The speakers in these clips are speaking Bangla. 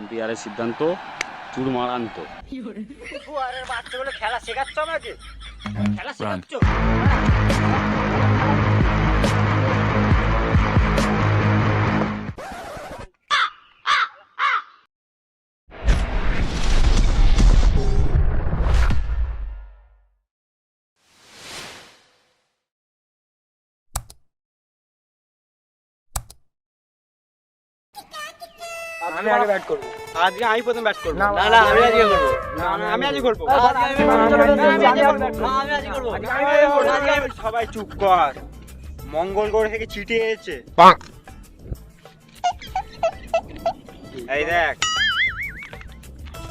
আম্পায়ারের সিদ্ধান্ত চুরমারান্ত। বাচ্চাগুলো খেলা শেখাচ্ছ আমাকে? খেলা শেখাচ্ছ? আমি আগে ব্যাট করব। আজকে আমি প্রথম ব্যাট করব। না, না না আমি আজকে করব। আমি আজকে করব। সবাই চুপ কর। মঙ্গল গ্রহ থেকে চিঠি এসেছে। এই দেখ,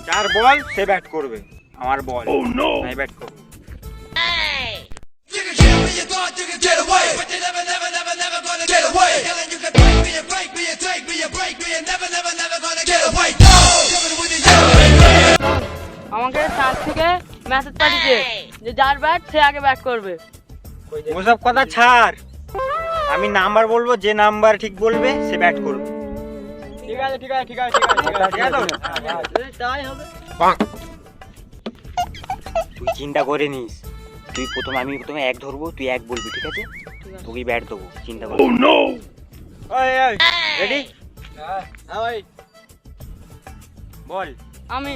যার বল সে ব্যাট করবে। আমার বল, আমি ব্যাট করব। You can kill me, you thought you could get away, but you're never gonna get away. Killing you can break me, you break me, you take me, you break me, you're never gonna get away. No, coming with you. আমাকে চার থেকে মেসেজ পাঠিয়েছে যে যার ব্যাট সে আগে ব্যাট করবে। ওসব কথা ছাড়, আমি নাম্বার বলবো, যে নাম্বার ঠিক বলবে সে ব্যাট করবে। ঠিক আছে ঠিক আছে ঠিক আছে ঠিক আছে ঠিক আছে তো? তাই হবে। তুই চিন্তা করে নিস, আমি প্রথমে এক ধরবো, তুই এক বলবি, ঠিক আছে? তোকে ব্যাট দেবো, চিন্তা কর। রেডি? হ্যাঁ ভাই বল। আমি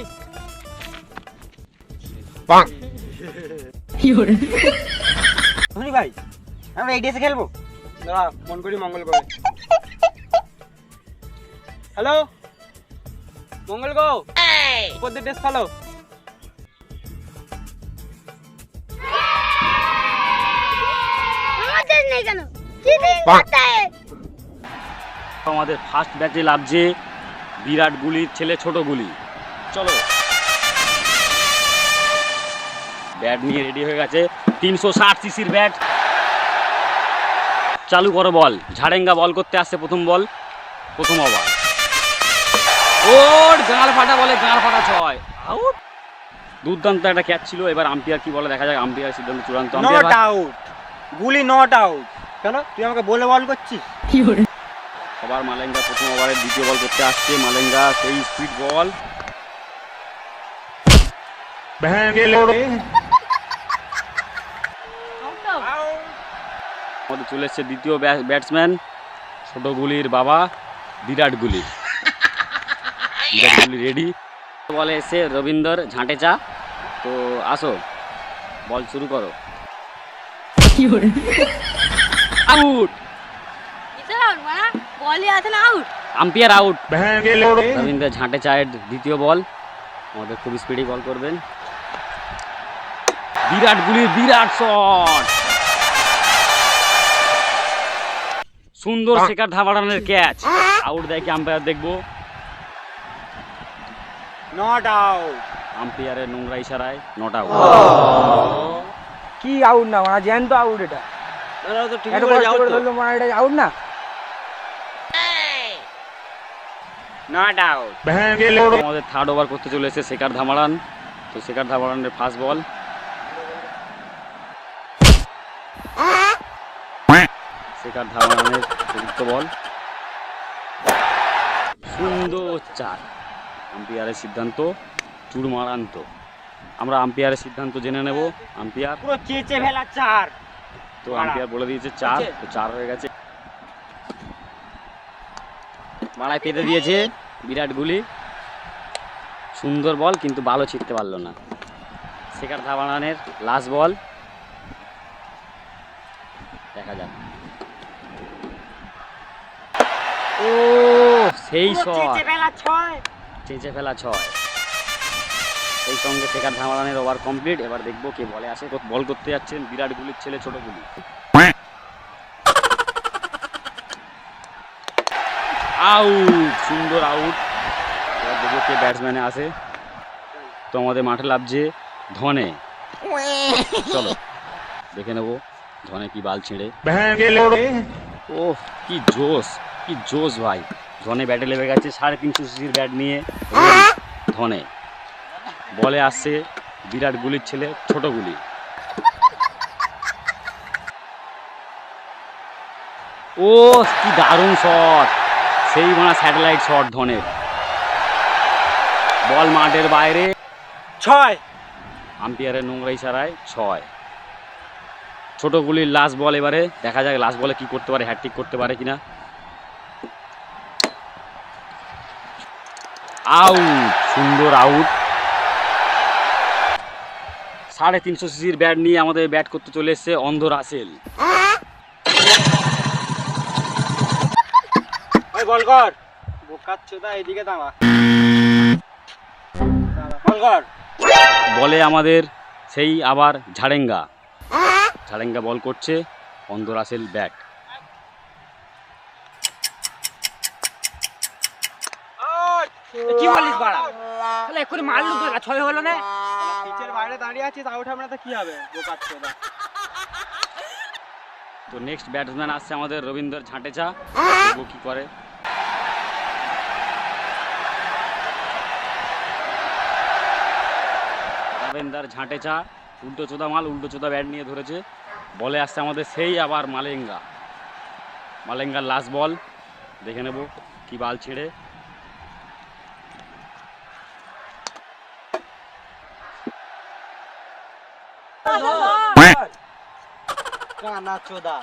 শুনি ভাই, আমরা এই ডেসে খেলবো। দাঁড়া মন করি মঙ্গল করে। হ্যালো মঙ্গল গো, উপর দিয়ে ড্রেস ফেলো। আমাদের নেই কেন? চিটিং করতে হয়। আমাদের ফার্স্ট ব্যাচে লাভছে বিরাট গুলির ছেলে ছোট গুলি। চলো, ব্যাট নিয়ে রেডি হয়ে গেছে। 360 সিসির ব্যাট। চালু করো বল। ঝাড়েঙ্গা বল করতে আসছে, প্রথম বল, প্রথম ওভার। ওর গাঁড় ফাটা বলে, গাঁড় ফাটা 6 আউট। দুর্দান্ত একটা ক্যাচ ছিল। এবার আম্পায়ার কি বলে দেখা যাক। আম্পায়ার সিদ্ধান্ত চূড়ান্ত। নট আউট, গুলি নট আউট। কেন তুই আমাকে বলে বল করছিস? সবার মালেঙ্গা প্রথম ওভারের দ্বিতীয় বল করতে আসছে। মালেঙ্গা সেই স্পিড বল। আমাদের চলে এসছে দ্বিতীয় ব্যাটসম্যান, ছোট গুলির বাবা বিরাট গুলি। বিরাট গুলি রেডি। বলে এসে রবীন্দ্র ঝাঁটেচা। তো আসো, বল শুরু করো। আউট। বলই আছে না, আউট। Umpire out. রবীন্দ্র ঝাঁটে চায়ের দ্বিতীয় বল। আমাদের খুব স্পিডি বল করবেন। বিরাট গুলির বিরাট শট। সুন্দর শেখার ধাবাড়ানের ক্যাচ। আউট দেয় কি আম্পায়ার দেখবো। Not out. আম্পায়ারের নোংরা ইশারায় নট আউট। কি আউট না মানে জ্যান্ত আউট এটা। এত কষ্ট করে ধরলো মানে এটা আউট না। Not out. আমাদের থার্ড ওভার করতে চলে এসেছে শেখার ধামাড়ান। তো শেখার ধামাড়ানের ফার্স্ট বল। শেখার ধামাড়ানের চতুর্থ বল। সুন্দর চার। আম্পায়ারের সিদ্ধান্ত চুরমারান্ত। আমরা আম্পায়ারের সিদ্ধান্ত জেনে নেব। আম্পায়ার পুরো চেঁচে ফেলা চার। তো আম্পায়ার বলে দিয়েছে 4। তো 4 হয়ে গেছে। মারায় পেতে দিয়েছে বিরাট গুলি। সুন্দর বল, কিন্তু ভালো ছিটতে পারলো না। শেখার ধাবানানের লাস্ট বল, দেখা যাক। ও সেই শট, চেঁচে ফেলা 6। এই সঙ্গে শেখার ধাবানানের ওভার কমপ্লিট। এবার দেখবো কে বলে আসে। বল করতে যাচ্ছেন বিরাট গুলির ছেলে ছোট গুলি। আউট, সুন্দর আউট। এবার দেখবো কে ব্যাটসম্যানে আসে। তো আমাদের মাঠে লাভছে ধনে। চলো দেখে নেবো ধনে কি বাল ছিঁড়ে। ও কি জোশ, কি জোশ ভাই। ধনে ব্যাটে লেগে গেছে 350 সিসির ব্যাট নিয়ে। ধনে বলে আসছে বিরাট গুলির ছেলে ছোট গুলি। ও কি দারুণ শট, সেই মানে স্যাটেলাইট শট ধনের। বল মাঠের বাইরে, 6। আম্পায়ারের নোংরা ইশারায় 6। ছোট গুলির লাস্ট বল, এবারে দেখা যাক লাস্ট বলে কি করতে পারে, হ্যাটট্রিক করতে পারে কিনা। আউট, সুন্দর আউট। 350 সিসির ব্যাট নিয়ে আমাদের ব্যাট করতে চলে এসছে অন্ধ রাসেল। ওই বল কর, বোকাচ্চোদা এইদিকে দাঁড়া, বল কর। বলে আমাদের সেই আবার ঝাড়েঙ্গা বল করছে, অন্ধ রাসেল ব্যাট। কি বলিস বাড়া, তাহলে এক্ষুনি মারলু তো, 6 হলো না। পিচের বাইরে দাঁড়িয়ে আছিস, আউট হবে না তো কি হবে, বোকাচ্চোদা। তো নেক্সট ব্যাটসম্যান আসছে আমাদের রবীন্দ্র ঝাঁটেচা, দেখবো কি করে। রবীন্দ্র ঝাঁটেচা উল্টো চোদা মাল, উল্টো চোদা ব্যাট নিয়ে ধরেছে। বলে আসছে আমাদের সেই আবার মালেঙ্গার লাস্ট বল, দেখে নেব কি বাল ছেড়ে। কানাচোদা।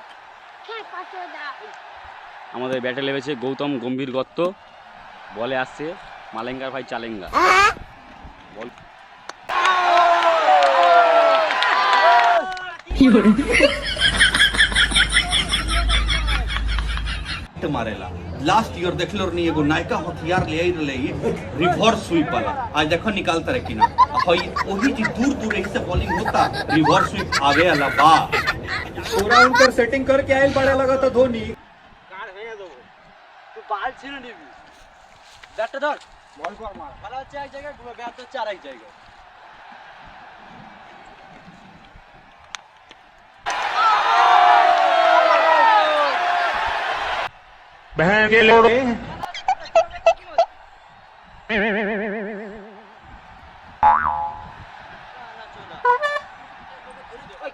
আমাদের ব্যাটে লেগেছে গৌতম গম্ভীর গত্ত। বলে আসছে মালেঙ্গার ভাই চালেঙ্গা। বল मारेला लास्ट ईयर देख लो नहीं एगो नायका हथियार ले आई रले रिवर्स स्वीप वाला आज देखो निकालता रे कि ना हई ओही जी दूर दूर से बॉलिंग होता रिवर्स स्वीप आगे वाला बा पूरा उनकर सेटिंग करके आइल पड़े लगा तो धोनी কার ভেঙে দেবো, তুই বাল ছিঁড়ে নিবি। ব্যাটটা ধর, বল কর, মার। ভালো হচ্ছে এক জায়গায়, ব্যাট হচ্ছে আর এক জায়গায়।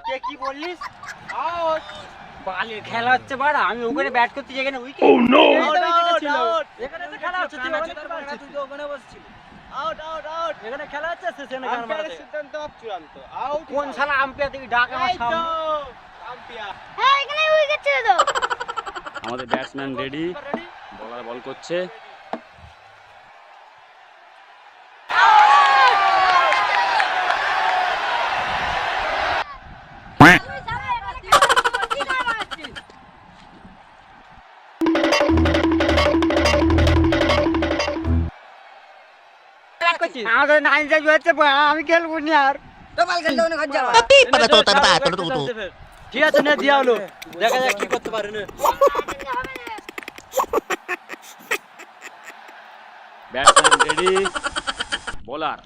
কে কি বললিস? আউট। বালের খেলা হচ্ছে বাড়া, আমি ওখানে ব্যাট করতে যেখানে উইকেট। ও নো, এখানে তো খেলা হচ্ছে, তুই তো ওখানে বসছিস। আউট আউট আউট, এখানে খেলা হচ্ছে, সেখানে গান মারাতে। সিদ্ধান্ত চূড়ান্ত আউট। কোন শালা আম্পায়ার থেকে ডাক আমার সামনে? আম্পায়ার, হ্যাঁ এখানে উইকেট ছেড়ে দাও। আমাদের ব্যাটসম্যান রেডি, বলার বল করছে। আমাদের 9 সাইজ হচ্ছে, আমি খেলবো না আর। ঠিক আছে, নে দিয়া হলো, দেখা যাক কি করতে পারে না। Batsman ready, bowler.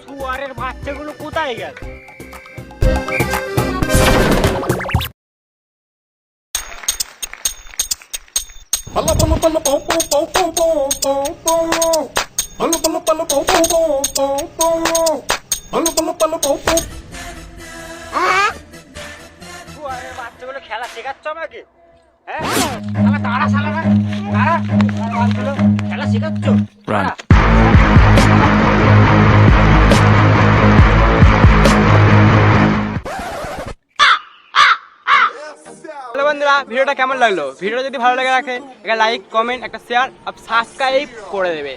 শুয়ারের বাচ্চাগুলো কোথায় গেল? শুয়ারের বাচ্চাগুলো খেলা শেখাচ্ছ আমাকে? হ্যাঁ, দাঁড়া শালা, দাঁড়া, খেলা শেখাচ্ছ? হ্যালো বন্ধুরা, ভিডিওটা কেমন লাগলো? ভিডিওটা যদি ভালো লাগে রাখে একটা লাইক, কমেন্ট, একটা শেয়ার আর সাবস্ক্রাইব করে দেবে।